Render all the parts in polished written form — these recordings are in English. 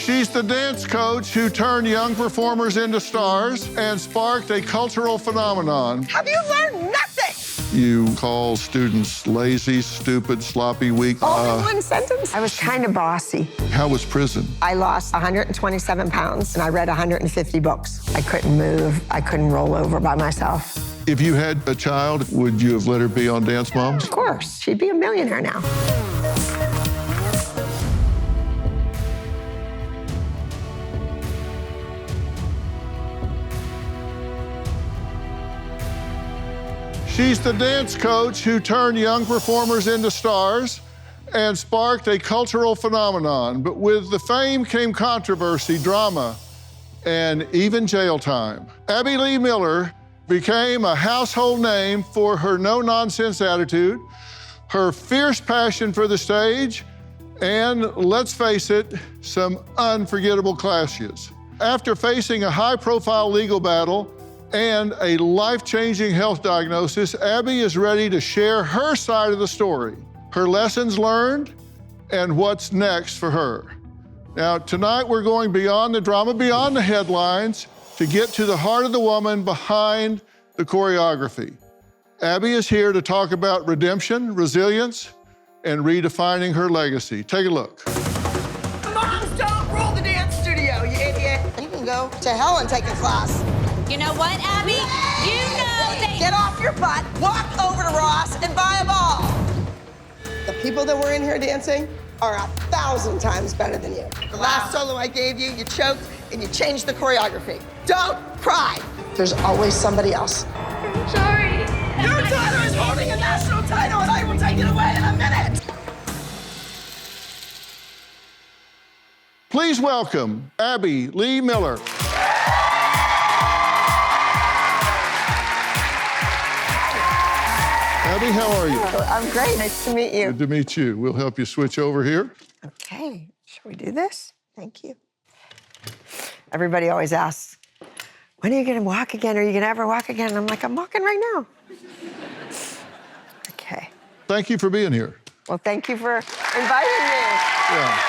She's the dance coach who turned young performers into stars and sparked a cultural phenomenon. Have you learned nothing? You call students lazy, stupid, sloppy, weak. All in one sentence? I was kind of bossy. How was prison? I lost 127 pounds and I read 150 books. I couldn't move. I couldn't roll over by myself. If you had a child, would you have let her be on Dance Moms? Of course. She'd be a millionaire now. She's the dance coach who turned young performers into stars and sparked a cultural phenomenon. But with the fame came controversy, drama, and even jail time. Abby Lee Miller became a household name for her no-nonsense attitude, her fierce passion for the stage, and let's face it, some unforgettable clashes. After facing a high-profile legal battle and a life-changing health diagnosis, Abby is ready to share her side of the story, her lessons learned, and what's next for her. Now, tonight we're going beyond the drama, beyond the headlines, to get to the heart of the woman behind the choreography. Abby is here to talk about redemption, resilience, and redefining her legacy. Take a look. Moms don't rule the dance studio, you idiot. You can go to hell and take a class. You know what, Abby? You know they... Get off your butt, walk over to Ross, and buy a ball. The people that were in here dancing are 1,000 times better than you. The last solo I gave you, you choked and you changed the choreography. Don't cry. There's always somebody else. I'm sorry. Your daughter is holding a national title and I will take it away in a minute. Please welcome Abby Lee Miller. Abby, how are you? I'm great. Nice to meet you. Good to meet you. We'll help you switch over here. Okay. Shall we do this? Thank you. Everybody always asks, when are you going to walk again? Are you going to ever walk again? And I'm like, I'm walking right now. Okay. Thank you for being here. Well, thank you for inviting me. Yeah.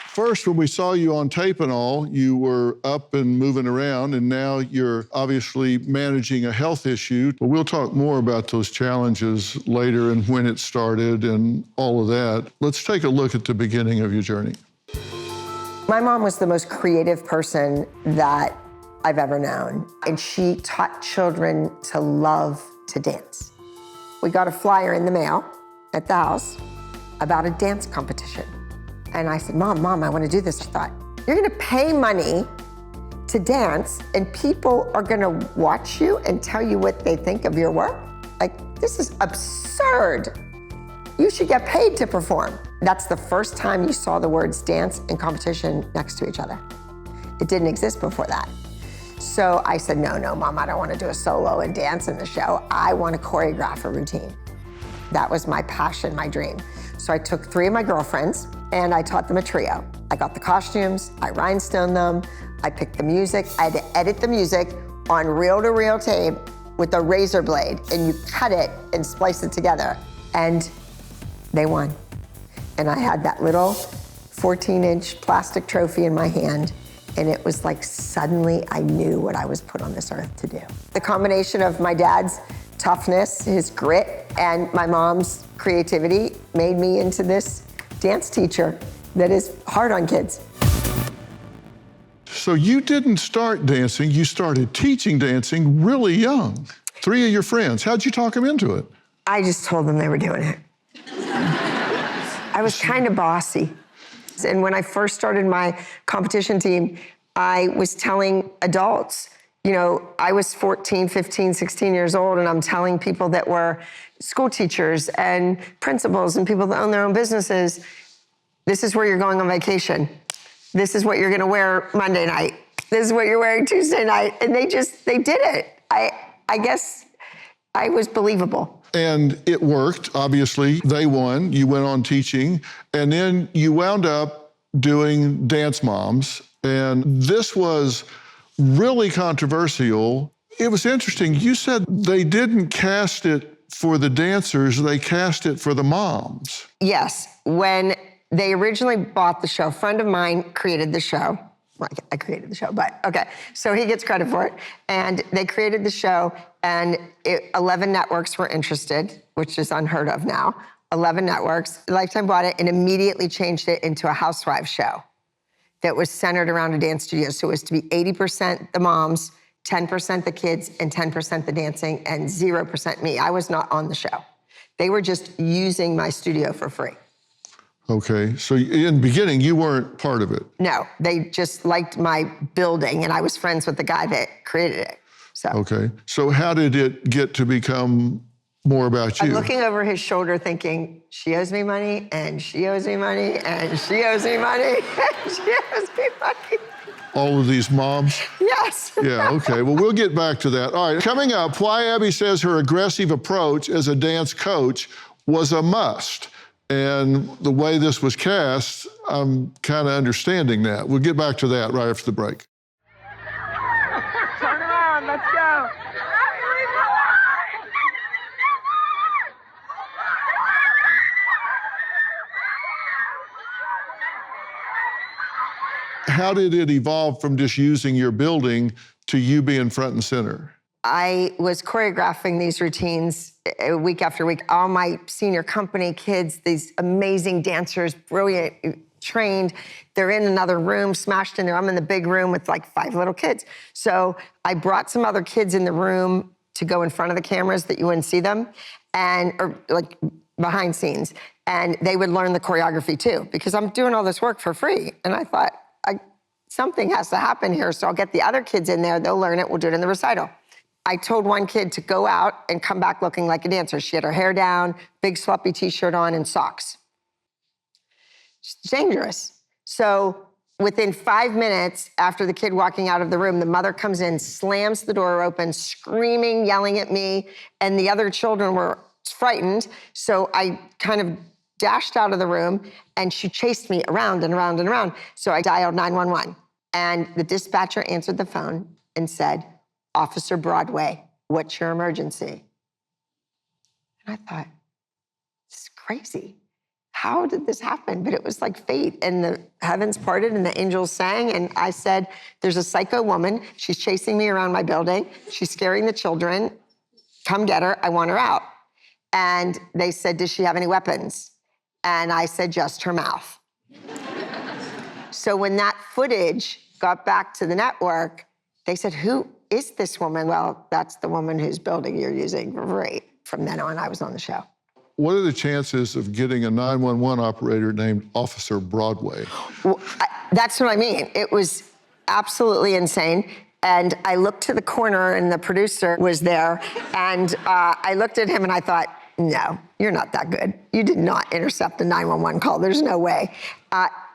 First, when we saw you on tape and all, you were up and moving around, and now you're obviously managing a health issue. But we'll talk more about those challenges later and when it started and all of that. Let's take a look at the beginning of your journey. My mom was the most creative person that I've ever known, and she taught children to love to dance. We got a flyer in the mail at the house about a dance competition. And I said, Mom, I want to do this. She thought, you're going to pay money to dance and people are going to watch you and tell you what they think of your work? Like, this is absurd. You should get paid to perform. That's the first time you saw the words dance and competition next to each other. It didn't exist before that. So I said, no, Mom, I don't want to do a solo and dance in the show. I want to choreograph a routine. That was my passion, my dream. So I took 3 of my girlfriends and I taught them a trio. I got the costumes, I rhinestoned them, I picked the music. I had to edit the music on reel-to-reel tape with a razor blade, and you cut it and splice it together. And they won. And I had that little 14-inch plastic trophy in my hand, and it was like suddenly I knew what I was put on this earth to do. The combination of my dad's toughness, his grit, and my mom's creativity made me into this dance teacher that is hard on kids. So you didn't start dancing, you started teaching dancing really young. 3 of your friends, how'd you talk them into it? I just told them they were doing it. I was kind of bossy. And when I first started my competition team, I was telling adults, you know, I was 14, 15, 16 years old, and I'm telling people that were school teachers and principals and people that own their own businesses, this is where you're going on vacation. This is what you're gonna wear Monday night. This is what you're wearing Tuesday night. And they did it. I guess I was believable. And it worked, obviously. They won, you went on teaching, and then you wound up doing Dance Moms. And this was really controversial. It was interesting. You said they didn't cast it for the dancers, they cast it for the moms. Yes, when They originally bought the show. A friend of mine created the show. Well, I created the show, but okay. So he gets credit for it. And they created the show, and 11 networks were interested, which is unheard of now. 11 networks. Lifetime bought it and immediately changed it into a housewives show that was centered around a dance studio. So it was to be 80% the moms, 10% the kids, and 10% the dancing, and 0% me. I was not on the show. They were just using my studio for free. Okay, so in the beginning, you weren't part of it? No, they just liked my building, and I was friends with the guy that created it, so. Okay, so how did it get to become more about you? I'm looking over his shoulder thinking, she owes me money, and she owes me money, and she owes me money, and she owes me money. All of these moms? Yes. Yeah, okay, well, we'll get back to that. All right, coming up, why Abby says her aggressive approach as a dance coach was a must. And the way this was cast, I'm kind of understanding that. We'll get back to that right after the break. Turn around, let's go. How did it evolve from just using your building to you being front and center? I was choreographing these routines week after week. All my senior company kids, these amazing dancers, brilliant, trained, they're in another room, smashed in there. I'm in the big room with like 5 little kids. So I brought some other kids in the room to go in front of the cameras that you wouldn't see them, or like behind scenes. And they would learn the choreography too, because I'm doing all this work for free. And I thought, something has to happen here, so I'll get the other kids in there, they'll learn it, we'll do it in the recital. I told one kid to go out and come back looking like a dancer. She had her hair down, big sloppy t-shirt on, and socks. It's dangerous. So within 5 minutes after the kid walking out of the room, the mother comes in, slams the door open, screaming, yelling at me, and the other children were frightened. So I kind of dashed out of the room, and she chased me around and around and around. So I dialed 911, and the dispatcher answered the phone and said, "Officer Broadway, what's your emergency?" And I thought, this is crazy. How did this happen? But it was like fate, and the heavens parted and the angels sang, and I said, there's a psycho woman. She's chasing me around my building. She's scaring the children. Come get her. I want her out. And they said, does she have any weapons? And I said, just her mouth. So when that footage got back to the network, they said, who is this woman? Well, that's the woman whose building you're using for free. From then on, I was on the show. What are the chances of getting a 911 operator named Officer Broadway? Well, that's what I mean. It was absolutely insane. And I looked to the corner, and the producer was there. And I looked at him, and I thought, no, you're not that good. You did not intercept a 911 call. There's no way.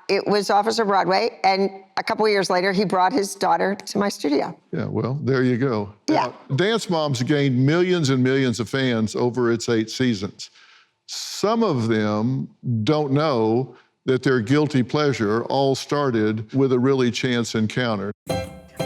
It was Officer Broadway, and a couple of years later, he brought his daughter to my studio. Yeah, well, there you go. Yeah. Dance Moms gained millions and millions of fans over its 8 seasons. Some of them don't know that their guilty pleasure all started with a really chance encounter.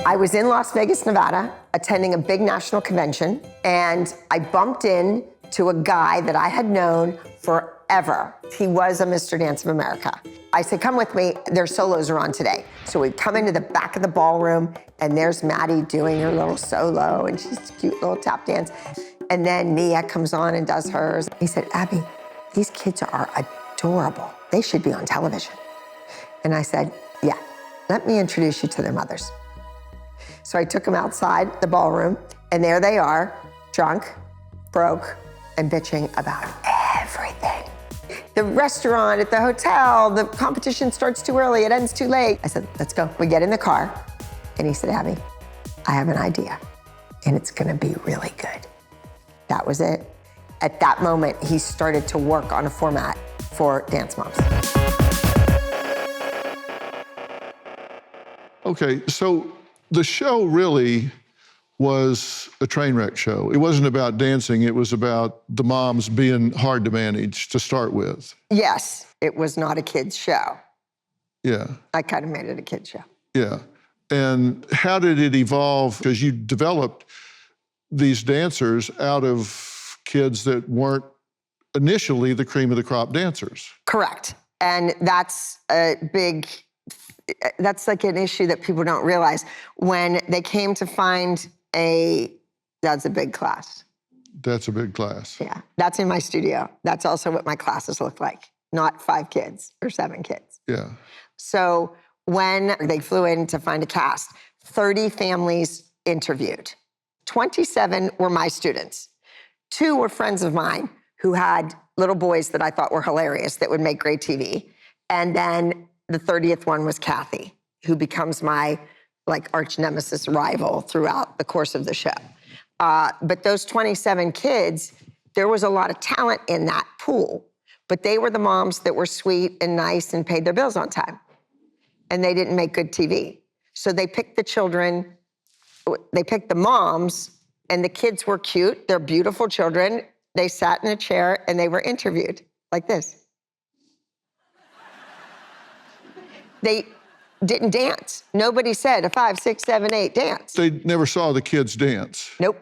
I was in Las Vegas, Nevada, attending a big national convention, and I bumped in to a guy that I had known forever. He was a Mr. Dance of America. I said, come with me, their solos are on today. So we come into the back of the ballroom, and there's Maddie doing her little solo, and she's a cute little tap dance. And then Nia comes on and does hers. He said, Abby, these kids are adorable. They should be on television. And I said, yeah, let me introduce you to their mothers. So I took them outside the ballroom, and there they are, drunk, broke, and bitching about everything. The restaurant, at the hotel, the competition starts too early, it ends too late. I said, let's go. We get in the car, and he said, Abby, I have an idea, and it's gonna be really good. That was it. At that moment, he started to work on a format for Dance Moms. Okay, so the show really was a train wreck show. It wasn't about dancing, it was about the moms being hard to manage to start with. Yes, it was not a kid's show. Yeah. I kind of made it a kid's show. Yeah. And how did it evolve? Because you developed these dancers out of kids that weren't initially the cream of the crop dancers. Correct. And that's like an issue that people don't realize. When they came to find that's a big class. That's a big class. Yeah, that's in my studio. That's also what my classes look like, not 5 kids or 7 kids. Yeah. So when they flew in to find a cast, 30 families interviewed. 27 were my students. 2 were friends of mine who had little boys that I thought were hilarious that would make great TV. And then the 30th one was Kathy, who becomes my arch nemesis rival throughout the course of the show. But those 27 kids, there was a lot of talent in that pool, but they were the moms that were sweet and nice and paid their bills on time. And they didn't make good TV. So they picked the children, they picked the moms, and the kids were cute. They're beautiful children. They sat in a chair and they were interviewed like this. They didn't dance. Nobody said a 5, 6, 7, 8 dance. They never saw the kids dance. Nope.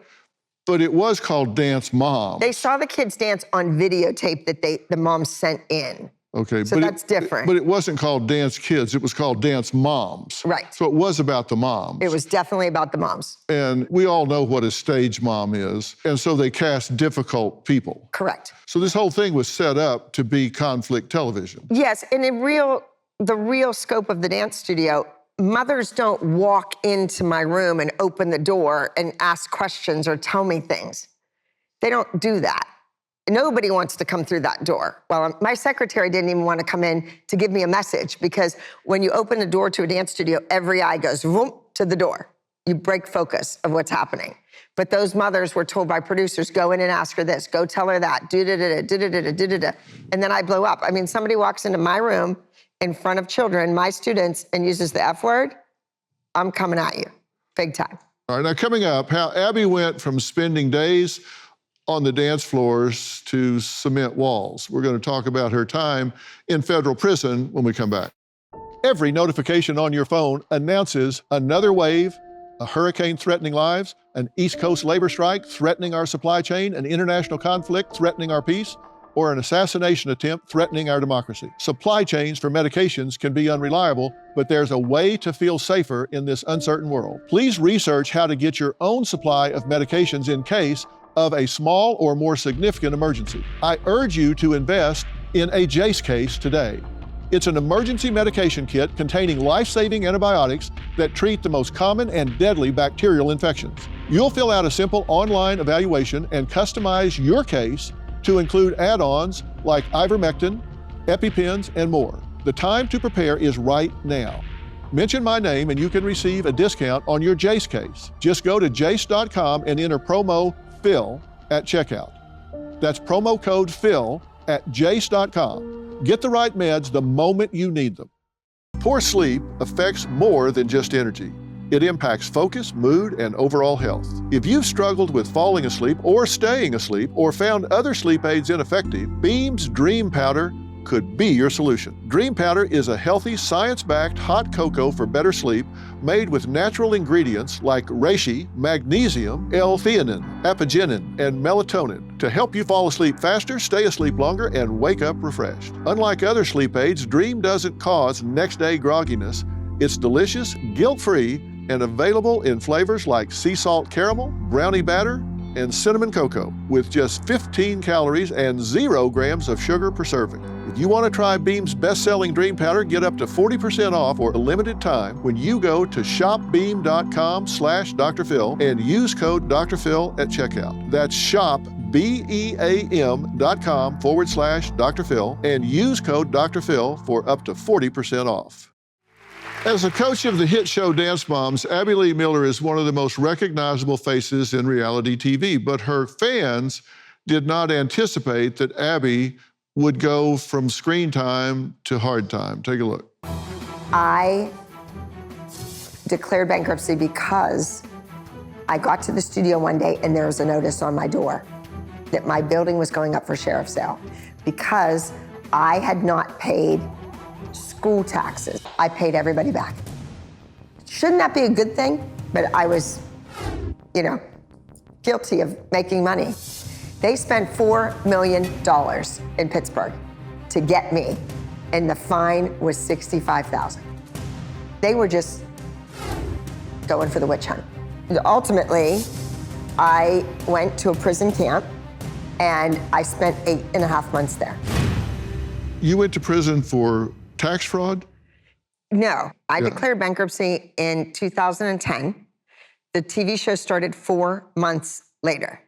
But it was called Dance Mom. They saw the kids dance on videotape that the moms sent in. Okay, so that's different. But it wasn't called Dance Kids, it was called Dance Moms. Right. So it was about the moms. It was definitely about the moms. And we all know what a stage mom is, and so they cast difficult people. Correct. So this whole thing was set up to be conflict television. Yes, and the real scope of the dance studio, mothers don't walk into my room and open the door and ask questions or tell me things. They don't do that. Nobody wants to come through that door. Well, my secretary didn't even want to come in to give me a message, because when you open the door to a dance studio, every eye goes vroom to the door. You break focus of what's happening. But those mothers were told by producers, go in and ask her this, go tell her that, do-da-da-da, do-da-da-da, do-da-da. And then I blow up. I mean, somebody walks into my room in front of children, my students, and uses the F word, I'm coming at you, big time. All right, now coming up, how Abby went from spending days on the dance floors to cement walls. We're going to talk about her time in federal prison when we come back. Every notification on your phone announces another wave, a hurricane threatening lives, an East Coast labor strike threatening our supply chain, an international conflict threatening our peace, or an assassination attempt threatening our democracy. Supply chains for medications can be unreliable, but there's a way to feel safer in this uncertain world. Please research how to get your own supply of medications in case of a small or more significant emergency. I urge you to invest in a JACE case today. It's an emergency medication kit containing life-saving antibiotics that treat the most common and deadly bacterial infections. You'll fill out a simple online evaluation and customize your case to include add-ons like ivermectin, EpiPens, and more. The time to prepare is right now. Mention my name and you can receive a discount on your JACE case. Just go to jace.com and enter promo PHIL at checkout. That's promo code PHIL at jace.com. Get the right meds the moment you need them. Poor sleep affects more than just energy. It impacts focus, mood, and overall health. If you've struggled with falling asleep or staying asleep or found other sleep aids ineffective, Beam's Dream Powder could be your solution. Dream Powder is a healthy, science-backed hot cocoa for better sleep made with natural ingredients like reishi, magnesium, L-theanine, apigenin, and melatonin to help you fall asleep faster, stay asleep longer, and wake up refreshed. Unlike other sleep aids, Dream doesn't cause next-day grogginess. It's delicious, guilt-free, and available in flavors like sea salt caramel, brownie batter, and cinnamon cocoa with just 15 calories and 0 grams of sugar per serving. If you want to try Beam's best-selling Dream Powder, get up to 40% off for a limited time when you go to shopbeam.com/Dr. Phil and use code Dr. Phil at checkout. That's shopbeam.com/Dr. Phil and use code Dr. Phil for up to 40% off. As a coach of the hit show Dance Moms, Abby Lee Miller is one of the most recognizable faces in reality TV, but her fans did not anticipate that Abby would go from screen time to hard time. Take a look. I declared bankruptcy because I got to the studio one day and there was a notice on my door that my building was going up for sheriff's sale because I had not paid school taxes. I paid everybody back. Shouldn't that be a good thing? But I was, guilty of making money. They spent $4 million in Pittsburgh to get me and the fine was $65,000. They were just going for the witch hunt. Ultimately, I went to a prison camp and I spent 8.5 months there. You went to prison for tax fraud? No, I declared bankruptcy in 2010. The TV show started 4 months later.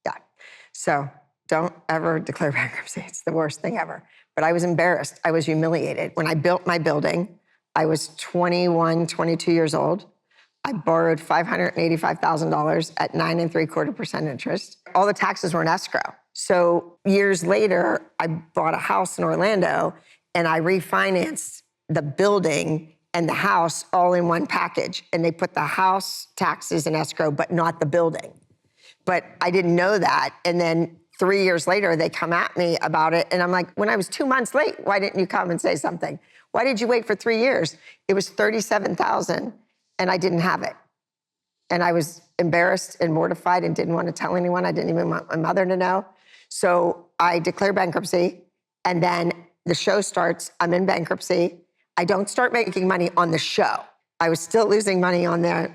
Yeah, so don't ever declare bankruptcy. It's the worst thing ever. But I was embarrassed. I was humiliated. When I built my building, I was 21, 22 years old. I borrowed $585,000 at 9.75% interest. All the taxes were in escrow. So years later, I bought a house in Orlando and I refinanced the building and the house all in one package. And they put the house taxes in escrow, but not the building. But I didn't know that. And then 3 years later, they come at me about it. And I'm like, when I was 2 months late, why didn't you come and say something? Why did you wait for 3 years? It was $37,000 and I didn't have it. And I was embarrassed and mortified and didn't want to tell anyone. I didn't even want my mother to know. So I declare bankruptcy and then the show starts, I'm in bankruptcy. I don't start making money on the show. I was still losing money on the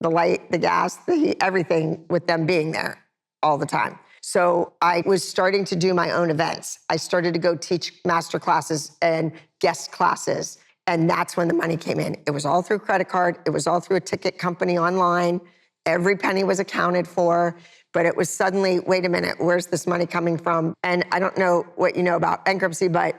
light, the gas, the heat, everything with them being there all the time. So I was starting to do my own events. I started to go teach master classes and guest classes. And that's when the money came in. It was all through credit card. It was all through a ticket company online. Every penny was accounted for. But it was suddenly, wait a minute, where's this money coming from? And I don't know what you know about bankruptcy, but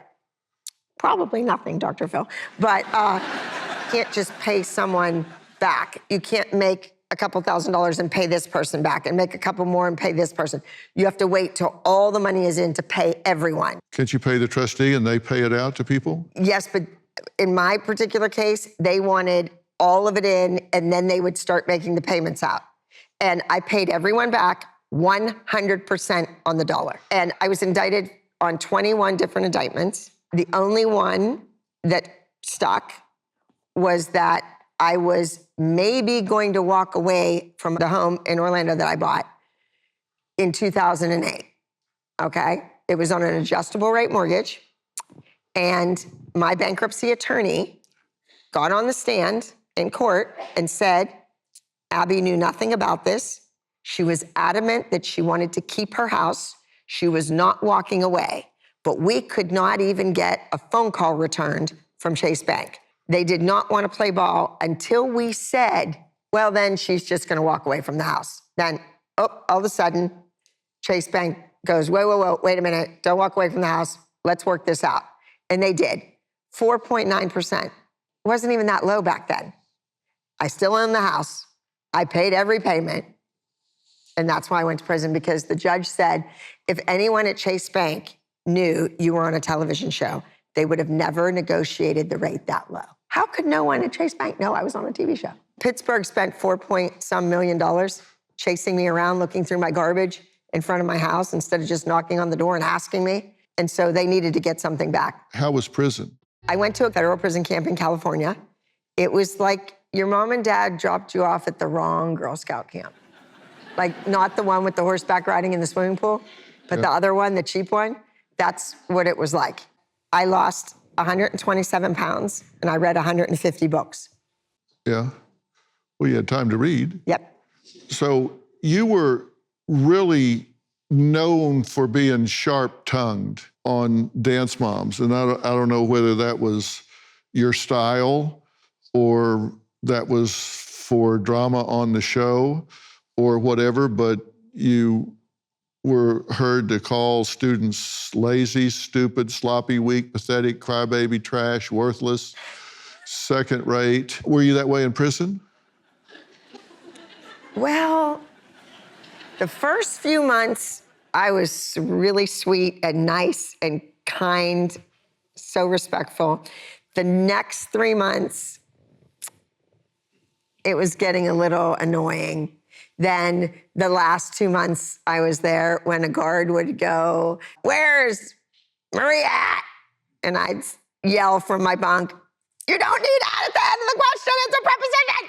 probably nothing, Dr. Phil. But you can't just pay someone back. You can't make a couple $1,000s and pay this person back and make a couple more and pay this person. You have to wait till all the money is in to pay everyone. Can't you pay the trustee and they pay it out to people? Yes, but in my particular case, they wanted all of it in and then they would start making the payments out. And I paid everyone back 100% on the dollar. And I was indicted on 21 different indictments. The only one that stuck was that I was maybe going to walk away from the home in Orlando that I bought in 2008, okay? It was on an adjustable rate mortgage, and my bankruptcy attorney got on the stand in court and said, Abby knew nothing about this. She was adamant that she wanted to keep her house. She was not walking away, but we could not even get a phone call returned from Chase Bank. They did not want to play ball until we said, well, then she's just going to walk away from the house. Then, all of a sudden, Chase Bank goes, whoa, wait a minute. Don't walk away from the house. Let's work this out. And they did. 4.9%. It wasn't even that low back then. I still own the house. I paid every payment. And that's why I went to prison, because the judge said, if anyone at Chase Bank knew you were on a television show, they would have never negotiated the rate that low. How could no one at Chase Bank know I was on a TV show? Pittsburgh spent $4 million chasing me around, looking through my garbage in front of my house instead of just knocking on the door and asking me. And so they needed to get something back. How was prison? I went to a federal prison camp in California. It was like your mom and dad dropped you off at the wrong Girl Scout camp. Like not the one with the horseback riding in the swimming pool, but the other one, the cheap one. That's what it was like. I lost 127 pounds and I read 150 books. Yeah. Well, you had time to read. Yep. So you were really known for being sharp-tongued on Dance Moms. And I don't know whether that was your style or that was for drama on the show or whatever, but you were heard to call students lazy, stupid, sloppy, weak, pathetic, crybaby, trash, worthless, second rate. Were you that way in prison? Well, the first few months, I was really sweet and nice and kind, so respectful. The next 3 months, it was getting a little annoying. Then the last 2 months I was there, when a guard would go, "Where's Maria at?" And I'd yell from my bunk, "You don't need that at the end of the question, it's a preposition."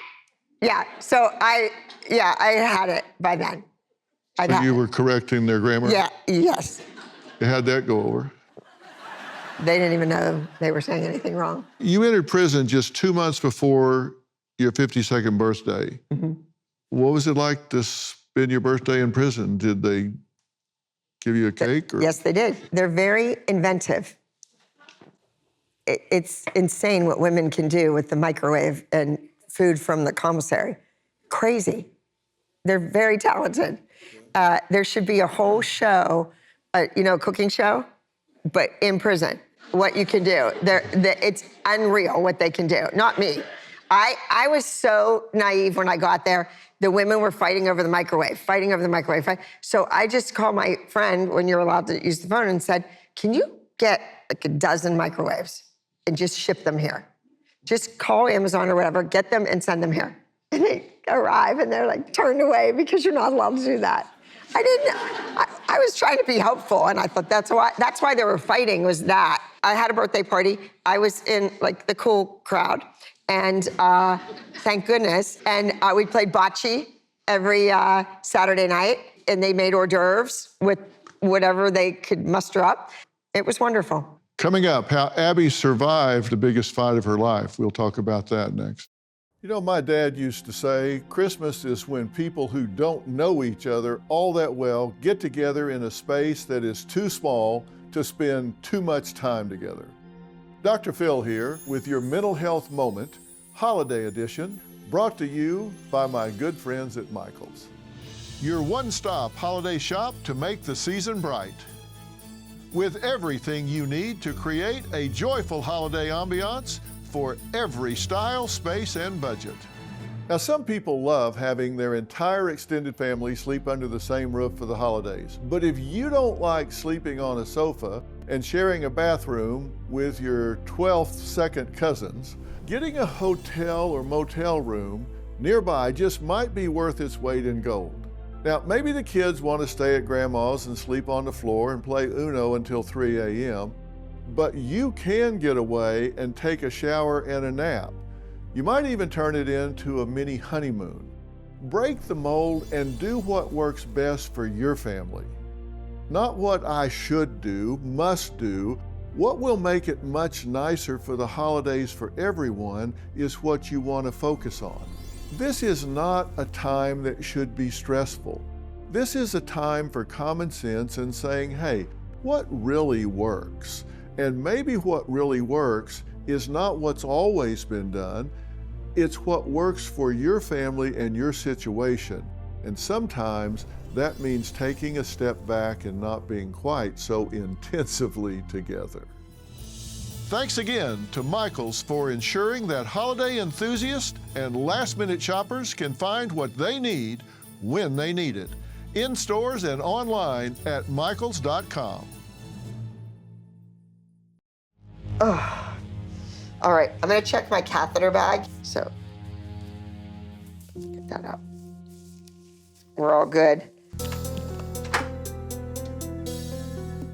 Yeah, so I had it by then. So you were correcting their grammar? Yeah, yes. How'd that go over? They didn't even know they were saying anything wrong. You entered prison just 2 months before your 52nd birthday. Mm-hmm. What was it like to spend your birthday in prison? Did they give you a cake? Or? Yes, they did. They're very inventive. It's insane what women can do with the microwave and food from the commissary. Crazy. They're very talented. There should be a whole show, a cooking show, but in prison. What you can do. It's unreal what they can do. Not me. I was so naive when I got there. The women were fighting over the microwave. So I just called my friend when you're allowed to use the phone and said, can you get like a dozen microwaves and just ship them here? Just call Amazon or whatever, get them and send them here. And they arrive and they're like turned away because you're not allowed to do that. I was trying to be helpful, and I thought that's why they were fighting, was that. I had a birthday party. I was in like the cool crowd, and thank goodness. And we played bocce every Saturday night, and they made hors d'oeuvres with whatever they could muster up. It was wonderful. Coming up, how Abby survived the biggest fight of her life. We'll talk about that next. You know, my dad used to say, Christmas is when people who don't know each other all that well get together in a space that is too small to spend too much time together. Dr. Phil here with your Mental Health Moment, Holiday Edition, brought to you by my good friends at Michael's. Your one-stop holiday shop to make the season bright. With everything you need to create a joyful holiday ambiance for every style, space, and budget. Now, some people love having their entire extended family sleep under the same roof for the holidays. But if you don't like sleeping on a sofa and sharing a bathroom with your 12th second cousins, getting a hotel or motel room nearby just might be worth its weight in gold. Now, maybe the kids want to stay at grandma's and sleep on the floor and play Uno until 3 a.m., but you can get away and take a shower and a nap. You might even turn it into a mini honeymoon. Break the mold and do what works best for your family. Not what I should do, must do. What will make it much nicer for the holidays for everyone is what you want to focus on. This is not a time that should be stressful. This is a time for common sense and saying, hey, what really works? And maybe what really works is not what's always been done. It's what works for your family and your situation. And sometimes that means taking a step back and not being quite so intensively together. Thanks again to Michael's for ensuring that holiday enthusiasts and last-minute shoppers can find what they need when they need it. In stores and online at michaels.com. Oh. All right, I'm gonna check my catheter bag. So, get that out. We're all good.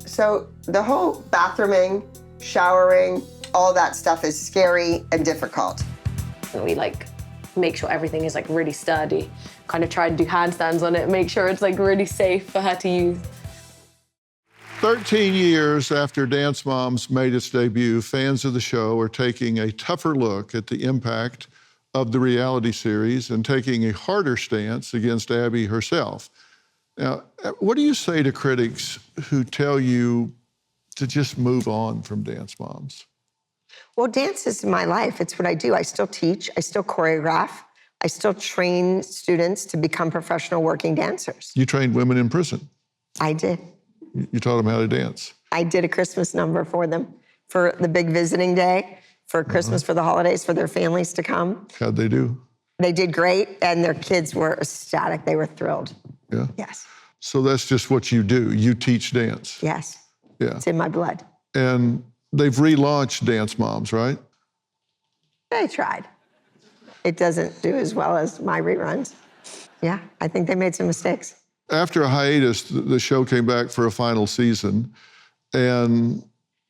So the whole bathrooming, showering, all that stuff is scary and difficult. We make sure everything is really sturdy. Kind of try to do handstands on it, make sure it's really safe for her to use. 13 years after Dance Moms made its debut, fans of the show are taking a tougher look at the impact of the reality series and taking a harder stance against Abby herself. Now, what do you say to critics who tell you to just move on from Dance Moms? Well, dance is my life. It's what I do. I still teach, I still choreograph, I still train students to become professional working dancers. You trained women in prison. I did. You taught them how to dance. I did a Christmas number for them for the big visiting day, for Christmas, for the holidays, for their families to come. How'd they do? They did great, and their kids were ecstatic. They were thrilled. Yeah? Yes. So that's just what you do. You teach dance. Yes. Yeah. It's in my blood. And they've relaunched Dance Moms, right? They tried. It doesn't do as well as my reruns. Yeah, I think they made some mistakes. After a hiatus, the show came back for a final season, and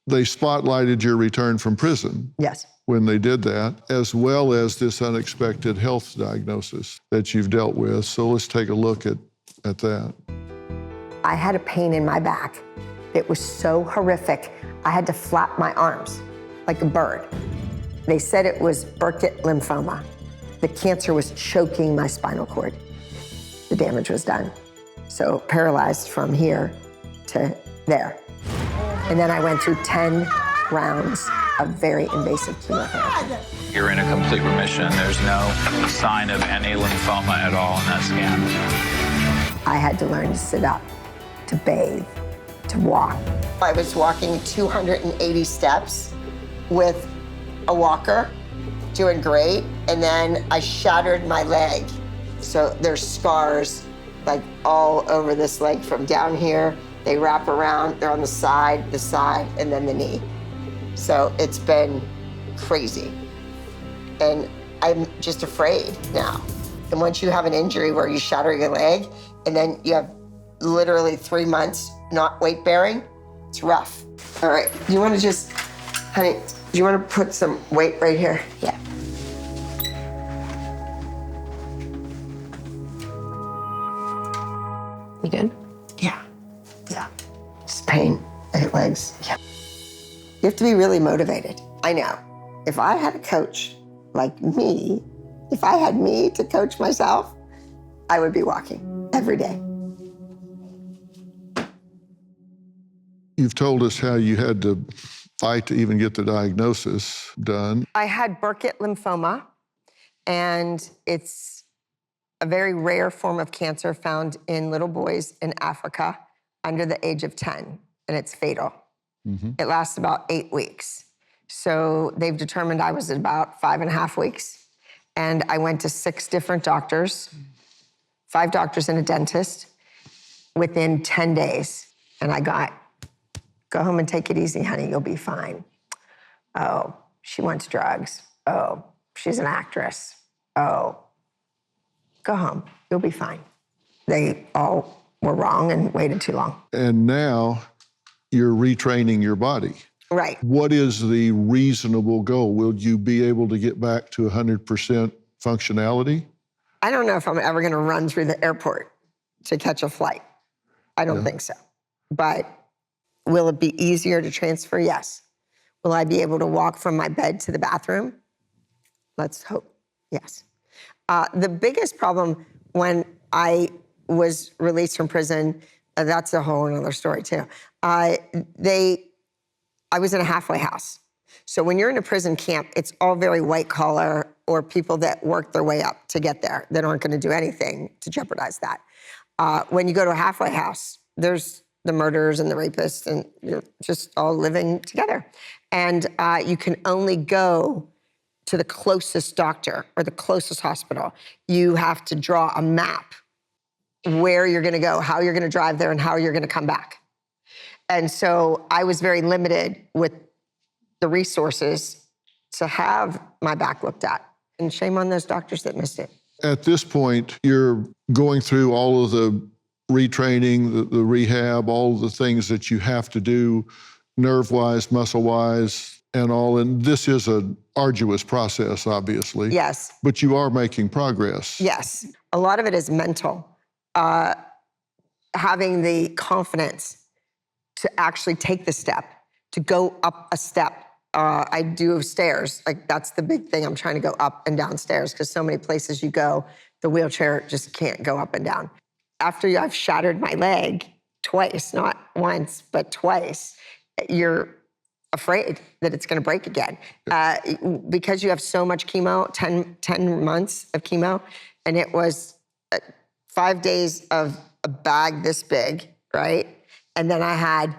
they spotlighted your return from prison. Yes. When they did that, as well as this unexpected health diagnosis that you've dealt with. So let's take a look at that. I had a pain in my back that was so horrific. I had to flap my arms like a bird. They said it was Burkitt lymphoma. The cancer was choking my spinal cord. The damage was done. So paralyzed from here to there. And then I went through 10 rounds of very invasive chemotherapy. You're in a complete remission. There's no sign of any lymphoma at all in that scan. I had to learn to sit up, to bathe, to walk. I was walking 280 steps with a walker, doing great, and then I shattered my leg. So there's scars like all over this leg from down here. They wrap around, they're on the side, and then the knee. So it's been crazy. And I'm just afraid now. And once you have an injury where you shatter your leg, and then you have literally 3 months not weight bearing, it's rough. All right, do you wanna just, honey, do you wanna put some weight right here? Yeah. You good? Yeah. Just pain in legs. Yeah. You have to be really motivated. I know. If I had a coach like me, if I had me to coach myself, I would be walking every day. You've told us how you had to fight to even get the diagnosis done. I had Burkitt lymphoma, and it's a very rare form of cancer found in little boys in Africa under the age of 10, and it's fatal. It lasts about 8 weeks. So they've determined I was at about 5.5 weeks, and I went to 6 different doctors, 5 doctors and a dentist within 10 days, and I got, go home and take it easy, honey, you'll be fine. Oh, she wants drugs. Oh, she's an actress. Oh, go home, you'll be fine. They all were wrong and waited too long. And now you're retraining your body. Right. What is the reasonable goal? Will you be able to get back to 100% functionality? I don't know if I'm ever gonna run through the airport to catch a flight. I don't think so. But will it be easier to transfer? Yes. Will I be able to walk from my bed to the bathroom? Let's hope, yes. The biggest problem when I was released from prison, that's a whole other story too. I was in a halfway house. So when you're in a prison camp, it's all very white collar or people that work their way up to get there that aren't gonna do anything to jeopardize that. When you go to a halfway house, there's the murderers and the rapists, and you're just all living together. And you can only go to the closest doctor or the closest hospital. You have to draw a map where you're gonna go, how you're gonna drive there, and how you're gonna come back. And so I was very limited with the resources to have my back looked at. And shame on those doctors that missed it. At this point, you're going through all of the retraining, the rehab, all of the things that you have to do nerve-wise, muscle-wise, and all. And this is an arduous process, obviously. Yes. But you are making progress. Yes. A lot of it is mental. Having the confidence to actually take the step, to go up a step. I do stairs, like that's the big thing. I'm trying to go up and down stairs because so many places you go, the wheelchair just can't go up and down. After I've shattered my leg twice, not once, but twice, you're afraid that it's gonna break again. Because you have so much chemo, 10 months of chemo, and it was 5 days of a bag this big, right? And then I had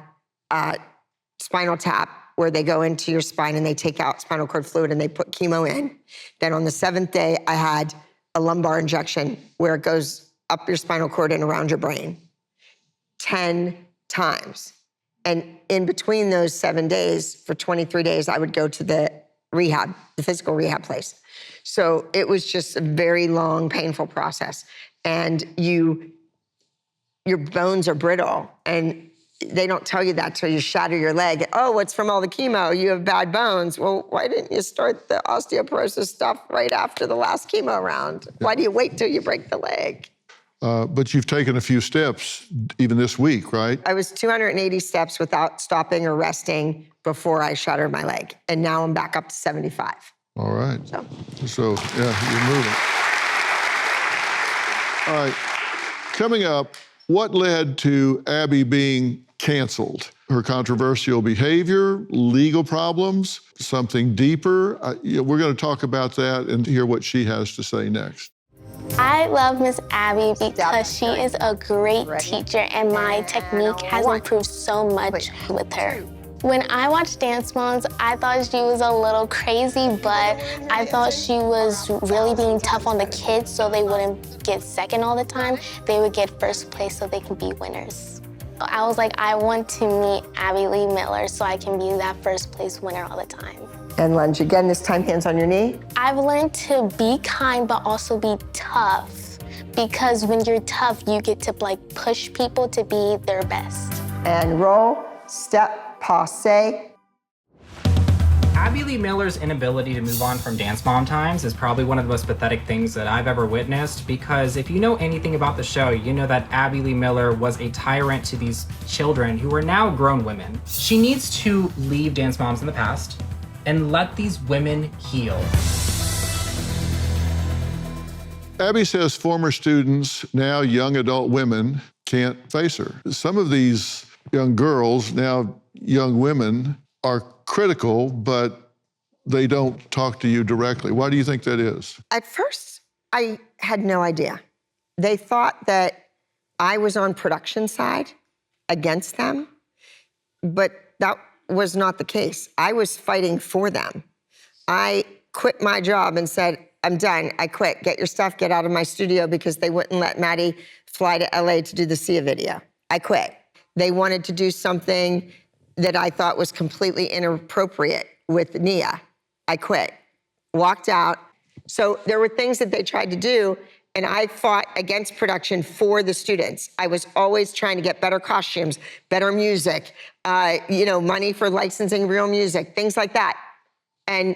spinal tap where they go into your spine and they take out spinal cord fluid and they put chemo in. Then on the 7th day, I had a lumbar injection where it goes up your spinal cord and around your brain 10 times. And in between those 7 days, for 23 days, I would go to the rehab, the physical rehab place. So it was just a very long, painful process. And your bones are brittle, and they don't tell you that till you shatter your leg. Oh, it's from all the chemo, you have bad bones. Well, why didn't you start the osteoporosis stuff right after the last chemo round? Why do you wait till you break the leg? But you've taken a few steps even this week, right? I was 280 steps without stopping or resting before I shattered my leg. And now I'm back up to 75. All right. So yeah, you're moving. All right. Coming up, what led to Abby being canceled? Her controversial behavior, legal problems, something deeper? We're going to talk about that and hear what she has to say next. I love Miss Abby because she is a great teacher and my technique has improved so much with her. When I watched Dance Moms, I thought she was a little crazy, but I thought she was really being tough on the kids so they wouldn't get second all the time. They would get first place so they can be winners. I was like, I want to meet Abby Lee Miller so I can be that first place winner all the time. And lunge again, this time hands on your knee. I've learned to be kind, but also be tough. Because when you're tough, you get to push people to be their best. And roll, step, passe. Abby Lee Miller's inability to move on from Dance Mom times is probably one of the most pathetic things that I've ever witnessed, because if you know anything about the show, you know that Abby Lee Miller was a tyrant to these children who are now grown women. She needs to leave Dance Moms in the past and let these women heal. Abby says former students, now young adult women, can't face her. Some of these young girls, now young women, are critical, but they don't talk to you directly. Why do you think that is? At first, I had no idea. They thought that I was on production side against them, but that was not the case. I was fighting for them. I quit my job and said, I'm done, I quit. Get your stuff, get out of my studio, because they wouldn't let Maddie fly to LA to do the Sia video. I quit. They wanted to do something that I thought was completely inappropriate with Nia. I quit, walked out. So there were things that they tried to do, and I fought against production for the students. I was always trying to get better costumes, better music, money for licensing real music, things like that. And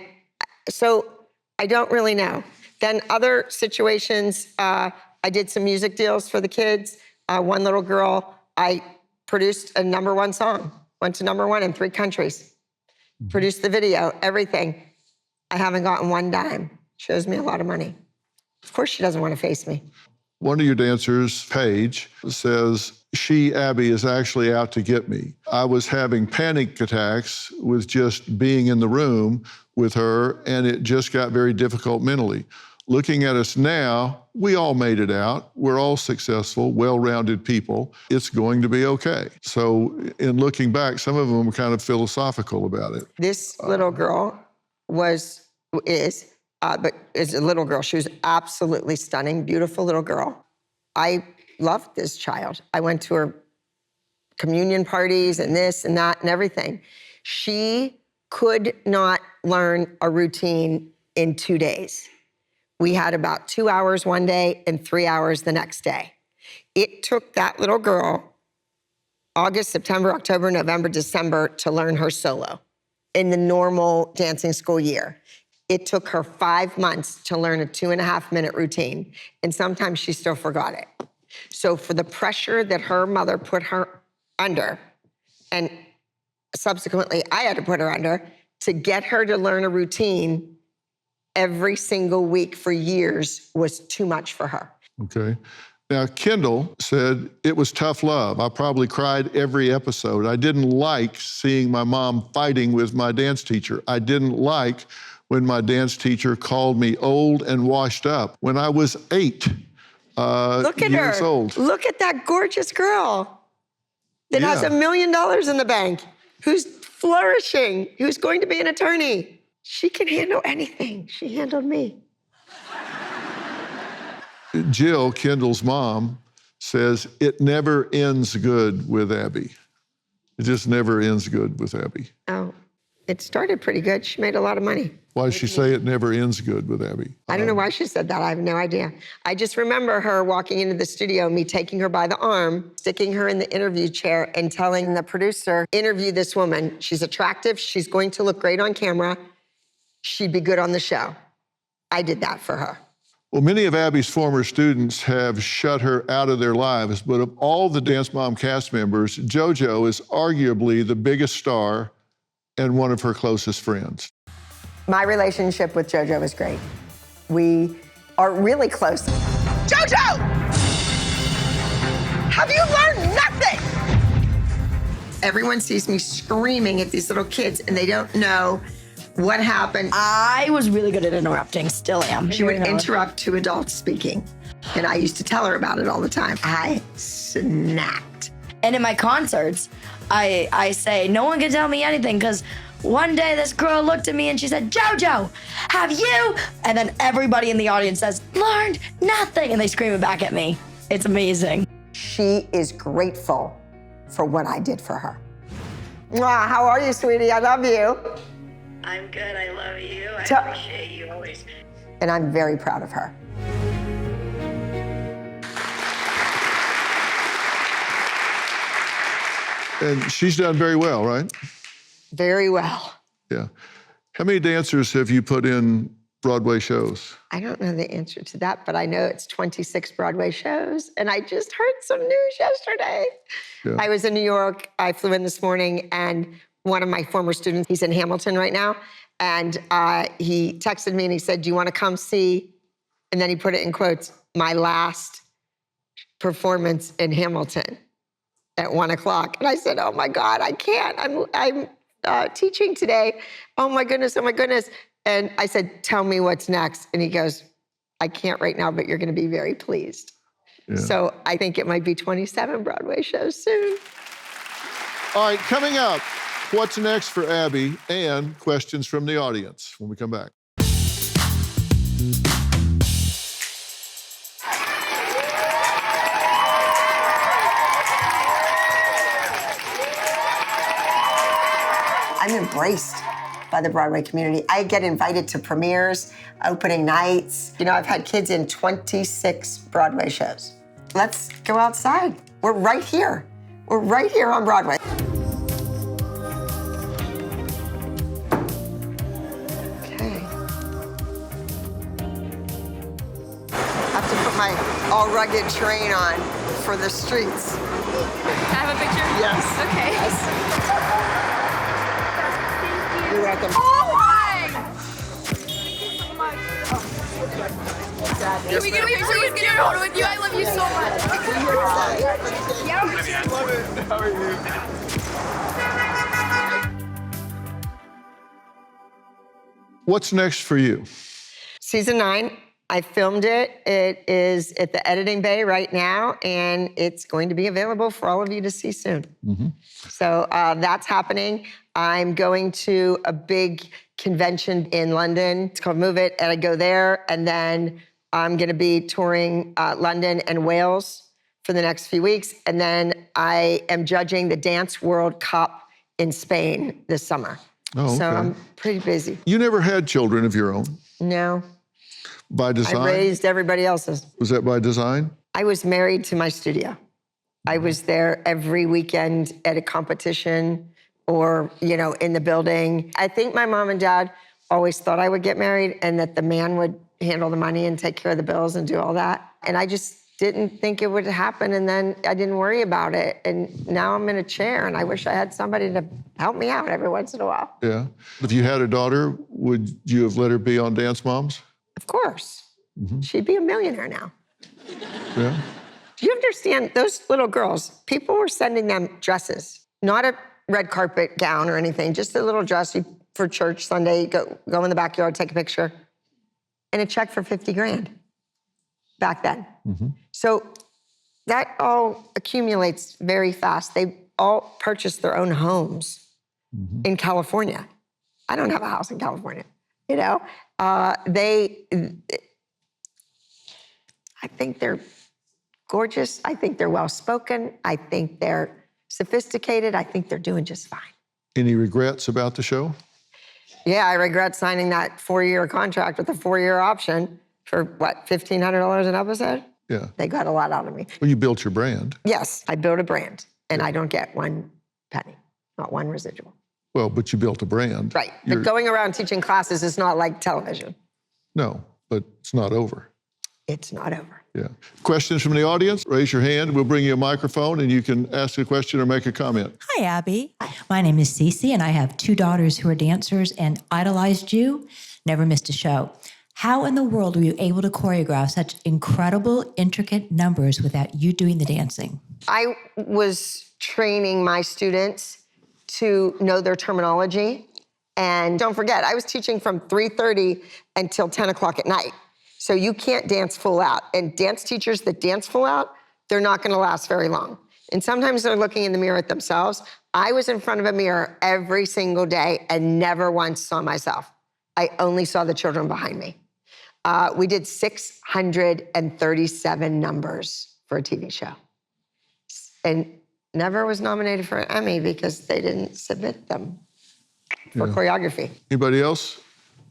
so I don't really know. Then other situations, I did some music deals for the kids. One little girl, I produced a #1 song, went to #1 in 3 countries. Produced the video, everything. I haven't gotten one dime. Shows me a lot of money. Of course she doesn't want to face me. One of your dancers, Paige, says, she, Abby, is actually out to get me. I was having panic attacks with just being in the room with her, and it just got very difficult mentally. Looking at us now, we all made it out. We're all successful, well-rounded people. It's going to be okay. So in looking back, some of them were kind of philosophical about it. This little girl is a little girl. She was absolutely stunning, beautiful little girl. I loved this child. I went to her communion parties and this and that and everything. She could not learn a routine in 2 days. We had about 2 hours one day and 3 hours the next day. It took that little girl August, September, October, November, December to learn her solo in the normal dancing school year. It took her 5 months to learn a 2.5-minute routine, and sometimes she still forgot it. So for the pressure that her mother put her under, and subsequently I had to put her under, to get her to learn a routine every single week for years was too much for her. Okay. Now, Kendall said, it was tough love. I probably cried every episode. I didn't like seeing my mom fighting with my dance teacher. I didn't like when my dance teacher called me old and washed up when I was 8 Look at years her. old. Look at that gorgeous girl that has $1 million in the bank, who's flourishing, who's going to be an attorney. She can handle anything. She handled me. Jill, Kendall's mom, says it never ends good with Abby. It just never ends good with Abby. Oh, it started pretty good. She made a lot of money. Why does she say it never ends good with Abby? I don't know why she said that. I have no idea. I just remember her walking into the studio, me taking her by the arm, sticking her in the interview chair, and telling the producer, interview this woman. She's attractive. She's going to look great on camera. She'd be good on the show. I did that for her. Well, many of Abby's former students have shut her out of their lives, but of all the Dance Mom cast members, JoJo is arguably the biggest star and one of her closest friends. My relationship with JoJo is great. We are really close. JoJo! Have you learned nothing? Everyone sees me screaming at these little kids and they don't know what happened. I was really good at interrupting, still am. She would interrupt two adults speaking. And I used to tell her about it all the time. I snapped. And in my concerts, I say, no one can tell me anything, because one day this girl looked at me and she said, JoJo, have you? And then everybody in the audience says, learned nothing. And they scream it back at me. It's amazing. She is grateful for what I did for her. Mwah, how are you, sweetie? I love you. I'm good, I love you. I appreciate you always. And I'm very proud of her. And she's done very well, right? Very well. Yeah. How many dancers have you put in Broadway shows? I don't know the answer to that, but I know it's 26 Broadway shows. And I just heard some news yesterday. Yeah. I was in New York. I flew in this morning, and one of my former students, he's in Hamilton right now, and he texted me and he said, do you want to come see, and then he put it in quotes, my last performance in Hamilton at 1 o'clock. And I said, oh my God, I can't. I'm teaching today. Oh my goodness, oh my goodness. And I said, tell me what's next. And he goes, I can't right now, but you're going to be very pleased. Yeah. So I think it might be 27 Broadway shows soon. All right, coming up, what's next for Abby and questions from the audience when we come back. I'm embraced by the Broadway community. I get invited to premieres, opening nights. You know, I've had kids in 26 Broadway shows. Let's go outside. We're right here. We're right here on Broadway. Okay. I have to put my all-rugged train on for the streets. I have a picture? Yes. Okay. Yes. You're welcome. Oh my! Thank you so much. Can we get a photo with you? I love you so much. What's next for you? Season 9. I filmed it. It is at the editing bay right now, and it's going to be available for all of you to see soon. Mm-hmm. So that's happening. I'm going to a big convention in London. It's called Move It, and I go there, and then I'm going to be touring London and Wales for the next few weeks, and then I am judging the Dance World Cup in Spain this summer. Oh, okay. So I'm pretty busy. You never had children of your own? No. By design? I raised everybody else's. Was that by design? I was married to my studio. I was there every weekend at a competition or, you know, in the building. I think my mom and dad always thought I would get married and that the man would handle the money and take care of the bills and do all that. And I just didn't think it would happen, and then I didn't worry about it. And now I'm in a chair, and I wish I had somebody to help me out every once in a while. Yeah. If you had a daughter, would you have let her be on Dance Moms? Of course. Mm-hmm. She'd be a millionaire now. Yeah. Do you understand, those little girls, people were sending them dresses, not a red carpet gown or anything, just a little dress for church Sunday, go in the backyard, take a picture, and a check for 50 grand back then. Mm-hmm. So that all accumulates very fast. They all purchased their own homes in California. I don't have a house in California, you know? I think they're gorgeous. I think they're well-spoken. I think they're sophisticated. I think they're doing just fine. Any regrets about the show? Yeah, I regret signing that 4-year contract with a 4-year option for, what, $1,500 an episode? Yeah. They got a lot out of me. Well, you built your brand. Yes, I built a brand, and I don't get one penny, not one residual. Well, but you built a brand. Right, but going around teaching classes is not like television. No, but it's not over. it's not over. Yeah. Questions from the audience? Raise your hand. We'll bring you a microphone and you can ask a question or make a comment. Hi, Abby. My name is Cece, and I have 2 daughters who are dancers and idolized you. Never missed a show. How in the world were you able to choreograph such incredible, intricate numbers without you doing the dancing? I was training my students to know their terminology. And don't forget, I was teaching from 3:30 until 10 o'clock at night. So you can't dance full out. And dance teachers that dance full out, they're not gonna last very long. And sometimes they're looking in the mirror at themselves. I was in front of a mirror every single day and never once saw myself. I only saw the children behind me. We did 637 numbers for a TV show. And never was nominated for an Emmy because they didn't submit them for choreography. Anybody else?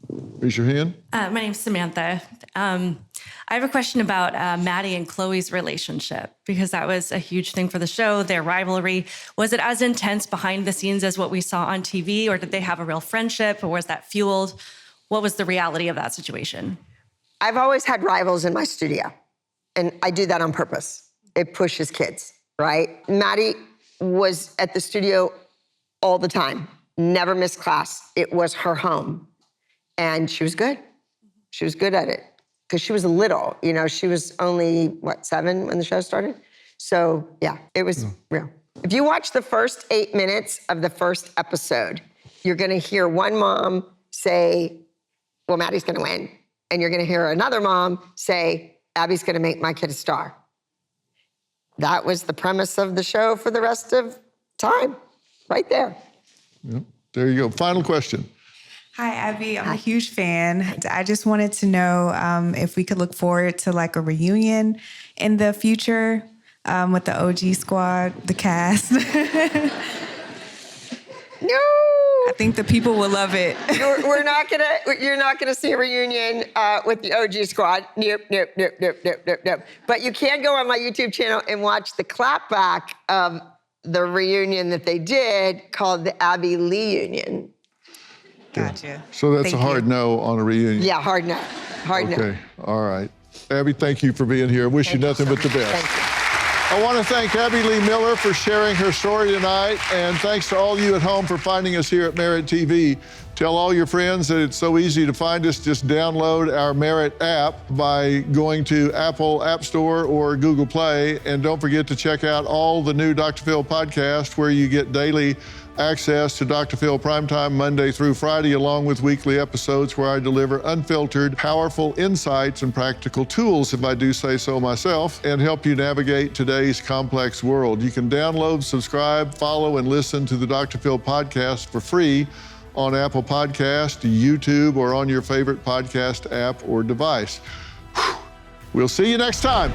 Raise your hand. My name's Samantha. I have a question about Maddie and Chloe's relationship, because that was a huge thing for the show, their rivalry. Was it as intense behind the scenes as what we saw on TV, or did they have a real friendship, or was that fueled? What was the reality of that situation? I've always had rivals in my studio, and I do that on purpose. It pushes kids, right? Maddie was at the studio all the time, never missed class. It was her home. And she was good. She was good at it because she was little. You know, she was only, 7 when the show started? So, yeah, it was real. If you watch the first 8 minutes of the first episode, you're going to hear one mom say, well, Maddie's going to win. And you're going to hear another mom say, Abby's going to make my kid a star. That was the premise of the show for the rest of time, right there. Yep. There you go. Final question. Hi, Abby. I'm a huge fan. I just wanted to know if we could look forward to like a reunion in the future with the OG squad, the cast. No. I think the people will love it. You're not gonna see a reunion with the OG squad. Nope. But you can go on my YouTube channel and watch the clapback of the reunion that they did called the Abby Lee Union. Gotcha. So that's a hard no on a reunion. Yeah, hard no. Hard no. Okay, all right. Abby, thank you for being here. Wish you nothing but the best. Thank you. I want to thank Abby Lee Miller for sharing her story tonight, and thanks to all you at home for finding us here at Merit TV. Tell all your friends that it's so easy to find us. Just download our Merit app by going to Apple App Store or Google Play, and don't forget to check out all the new Dr. Phil podcasts where you get daily access to Dr. Phil Primetime Monday through Friday, along with weekly episodes where I deliver unfiltered, powerful insights and practical tools, if I do say so myself, and help you navigate today's complex world. You can download, subscribe, follow, and listen to the Dr. Phil podcast for free on Apple Podcast, YouTube, or on your favorite podcast app or device. We'll see you next time.